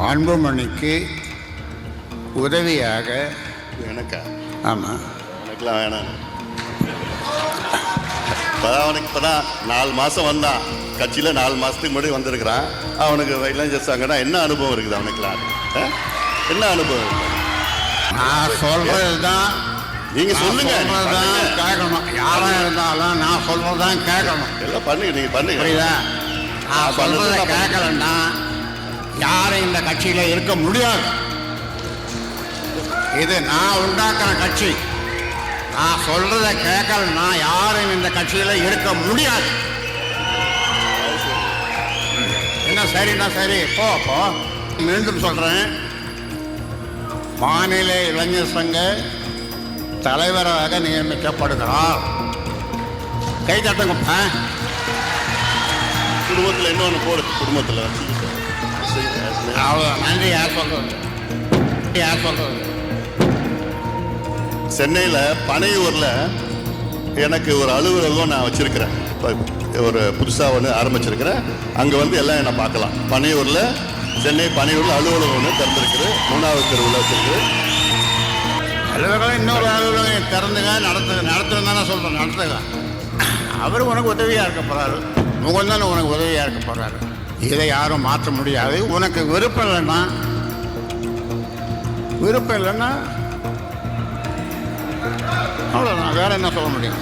அன்புமணிக்கு உதவியாக எனக்கா? ஆமாம், எனக்குலாம் வேணாம். அவனுக்கு இப்போ தான் 4 மாதம் வந்தான் கட்சியில். 4 மாதத்துக்கு முன்னாடி வந்திருக்கிறான். அவனுக்கு இளைஞர் சங்கன்னா என்ன அனுபவம் இருக்குது அவனுக்குலாம்? என்ன அனுபவம் இருக்குது? நான் சொல்கிறது தான் நீங்கள் சொல்லுங்க. தான் கேட்கணும். யாராக இருந்தாலும் நான் சொல்கிறது தான் கேட்கணும். எல்லாம் பண்ணுங்க, நீங்கள் பண்ணுங்க. புரியுதா? நான் சொல்கிறத கேட்கலன்னா யாரும் இந்த கட்சியில் இருக்க முடியாது. இது நான் உண்டாக்குற கட்சி. நான் சொல்றத கேட்கலன்னா யாரும் இந்த கட்சியில் இருக்க முடியாது. என்ன சரின்னா சரி, போ. மீண்டும் சொல்றேன், மாநில இளைஞர் சங்க தலைவராக நியமிக்கப்படுகிறார். கை தட்டுங்கப்பா. குடும்பத்தில் இன்னொன்று போடு. குடும்பத்தில் அவ்வளோ நன்றி. யார் சொல்றது? சென்னையில் பனையூரில் எனக்கு ஒரு அலுவலகம் நான் வச்சுருக்கிறேன். ஒரு புதுசாக ஒன்று ஆரம்பிச்சிருக்கிறேன். அங்கே வந்து எல்லாம் என்னை பார்க்கலாம். பனையூரில், சென்னை பனையூரில் அலுவலகம் ஒன்று திறந்துருக்குது. 3வது தெருவில் வச்சுருக்கு. அலுவலகம் இன்னொரு அலுவலகம் திறந்துங்க, நடத்துங்க தானே சொல்கிறேன். நடத்துங்க. அவர் உனக்கு உதவியாக இருக்க போகிறாரு. முகந்தானே உனக்கு உதவியாக இருக்க போகிறாரு. இதை யாரும் மாற்ற முடியாது. உனக்கு விருப்பம் இல்லைன்னா அவ்வளோதான். வேற என்ன சொல்ல முடியும்?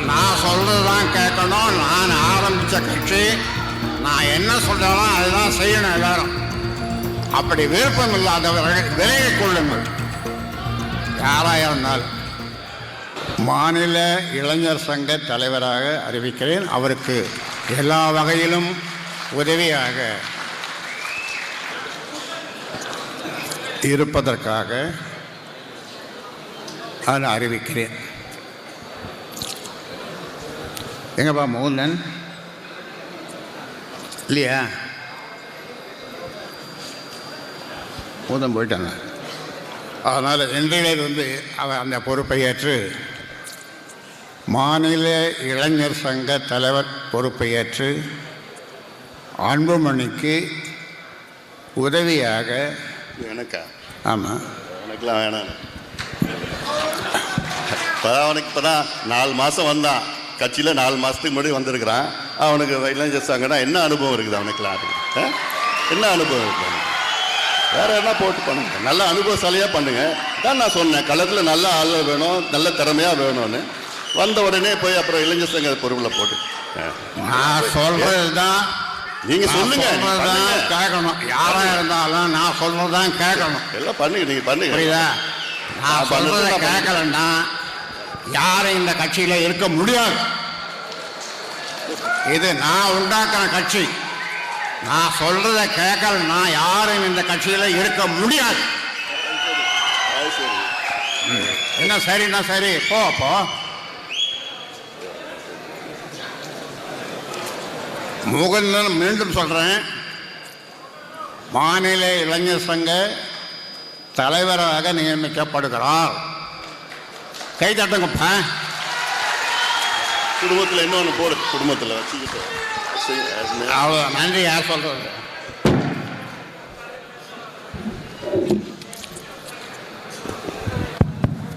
நான் சொல்கிறது தான் கேட்கணும். நான் ஆரம்பித்த கட்சி, நான் என்ன சொல்கிறேனோ அதுதான் செய்யணும் எல்லாரும். அப்படி விருப்பம் இல்லாதவர்கள் விலகிக் கொள்ளுங்கள். யாராக இருந்தாலும். மாநில இளைஞர் சங்க தலைவராக அறிவிக்கிறேன். அவருக்கு எல்லா வகையிலும் உதவியாக இருப்பதற்காக நான் அறிவிக்கிறேன். எங்கப்பா மோகன் இல்லையா? மோகன் போயிட்டாங்க. அதனால் இன்றையிலிருந்து அவர் அந்த பொறுப்பை ஏற்று மாநில இளைஞர் சங்க தலைவர் பொறுப்பை ஏற்று அன்புமணிக்கு உதவியாக எனக்கா? ஆமாம், எனக்குலாம் வேணாம். அவனுக்கு இப்போ தான் 4 மாதம் வந்தான் கட்சியில். 4 மாதத்துக்கு முன்னாடி வந்திருக்கிறான். அவனுக்கு இளைஞர் சங்கன்னா என்ன அனுபவம் இருக்குது அவனுக்குலாம்? என்ன அனுபவம் இருக்குது? வேறு என்ன போட்டு பண்ணுங்க. நல்ல அனுபவசாலியாக பண்ணுங்க. தான் நான் சொன்னேன், களத்தில் நல்ல ஆள் வேணும், நல்ல திறமையாக வேணும்னு. வந்த உடனே போய் அப்புறம் இளைஞர் சங்க பொறுப்பில் போட்டு நான் சொல்கிறது தான் நீங்கள் சொல்லுங்க. கேட்கணும். யாராக இருந்தாலும் நான் சொல்கிறது தான் கேட்கணும். எல்லாம் பண்ணுங்க, நீங்கள் பண்ணுங்க. புரியுதா? நான் சொல்கிறத கேட்கலன்னா யாரும் இந்த கட்சியில் இருக்க முடியாது. இது நான் உண்டாக்குற கட்சி. நான் சொல்றத கேட்கலன்னா யாரும் இந்த கட்சியில் இருக்க முடியாது. என்ன சரின்னா சரி, போ. முகந்தன் மீண்டும் சொல்றேன், மாநில இளைஞர் சங்க தலைவராக நியமிக்கப்படுகிறார். கை தட்டுங்கப்பா. குடும்பத்தில் இன்னொன்று போடு. குடும்பத்தில் வச்சுக்கிட்டு அவ்வளோ நன்றி. யார் சொல்றது?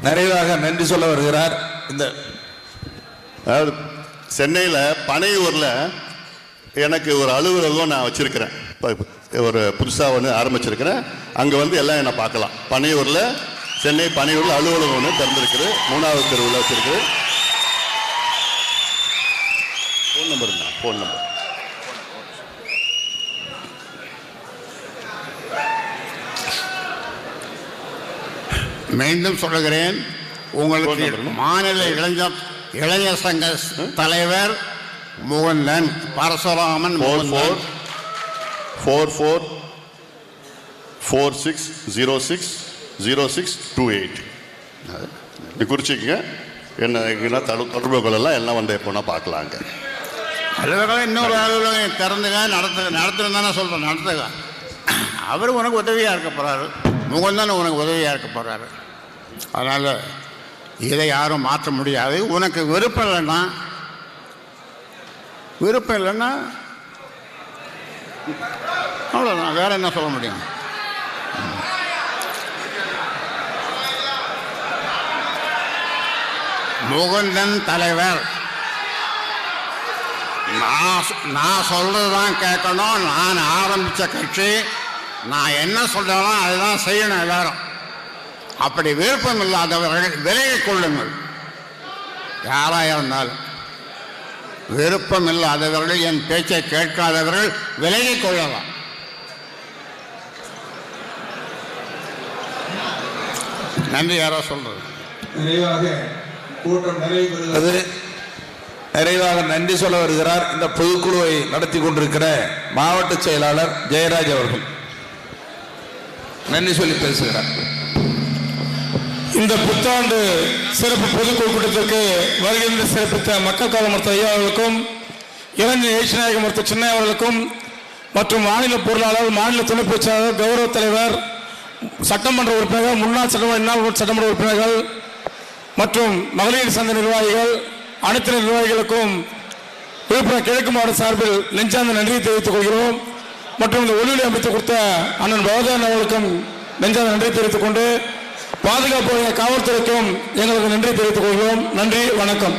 நிறைவாக நன்றி சொல்ல வருகிறார். இந்த அதாவது சென்னையில் பனையூரில் எனக்கு ஒரு அலுவலகம் நான் வச்சுருக்கிறேன். ஒரு புதுசாக ஒன்று ஆரம்பிச்சிருக்கிறேன். அங்கே வந்து எல்லாம் என்னை பார்க்கலாம். பனையூரில், சென்னை பனையூரில் அலுவலகம் ஒன்று திறந்துருக்குது. 3வது தெருவில் வச்சுருக்கு. ஃபோன் நம்பர் தான். ஃபோன் நம்பர் மீண்டும் சொல்லுகிறேன், உங்களுக்கு மாநில இளைஞர் சங்க தலைவர் முகுந்தன் பரசுராமன். 4446060628 இது குறிச்சிக்கங்க. என்ன தொடர்பு கொள்ளலாம். எல்லாம் வந்து எப்போனா பார்க்கலாங்க. அலுவலகம் இன்னொரு அலுவலகம் திறந்துங்க, நடத்துன்னு தானே சொல்கிறேன். நடத்துங்க. அவர் உனக்கு உதவியாக இருக்க போகிறாரு. முகந்தானே உனக்கு உதவியாக இருக்க போகிறாரு. அதனால் இதை யாரும் மாற்ற முடியாது. உனக்கு விருப்பம் இல்லைன்னா அவ்வளோதான், வேற என்ன சொல்ல முடியும்? முகுந்தன் தலைவர், நான் சொல்றது தான் கேட்கணும். நான் ஆரம்பித்த கட்சி, நான் என்ன சொல்றேனோ அதுதான் செய்யணும் எல்லாரும். அப்படி விருப்பம் இல்லாதவர்கள் விலகிக் கொள்ளுங்கள். யாராக இருந்தாலும் விருப்பம் இல்லாதவர்கள், என் பேச்சை கேட்காதவர்கள் விலகிக் கொள்ளலாம். நன்றி. யாரோ சொல்றது. நிறைவாக நன்றி சொல்ல வருகிறார் இந்த பொதுக்குழுவை நடத்தி கொண்டிருக்கிற மாவட்ட செயலாளர் ஜெயராஜ் அவர்கள். நன்றி சொல்லி பேசுகிறார். இந்த புத்தாண்டு சிறப்பு பொதுக்குழு கூட்டத்திற்கு வருகின்ற சிறப்பித்த மக்கள் கால மருத்துவ ஐயா அவர்களுக்கும், இளைஞர் எழுச்சி நாயக மருத்துவ சின்ன அவர்களுக்கும் மற்றும் மாநில பொருளாளர், மாநில துணை பொதுச்செயலாளர், கௌரவ தலைவர், சட்டமன்ற உறுப்பினர்கள், முன்னாள் சட்டமன்ற உறுப்பினர்கள் மற்றும் மகளிர் சங்க நிர்வாகிகள், அனைத்து நிர்வாகிகளுக்கும் விழுப்புரம் கிழக்கு மாவட்ட சார்பில் நெஞ்சார்ந்த நன்றியை தெரிவித்துக் கொள்கிறோம். மற்றும் இந்த ஒளிவொலி அமைத்து கொடுத்த அண்ணன் பகவதன் அவர்களுக்கும் நெஞ்சார்ந்த நன்றி தெரிவித்துக் கொண்டு, பாதுகாப்பு காவல்துறைக்கும் எங்களுக்கு நன்றி தெரிவித்துக் கொள்கிறோம். நன்றி, வணக்கம்.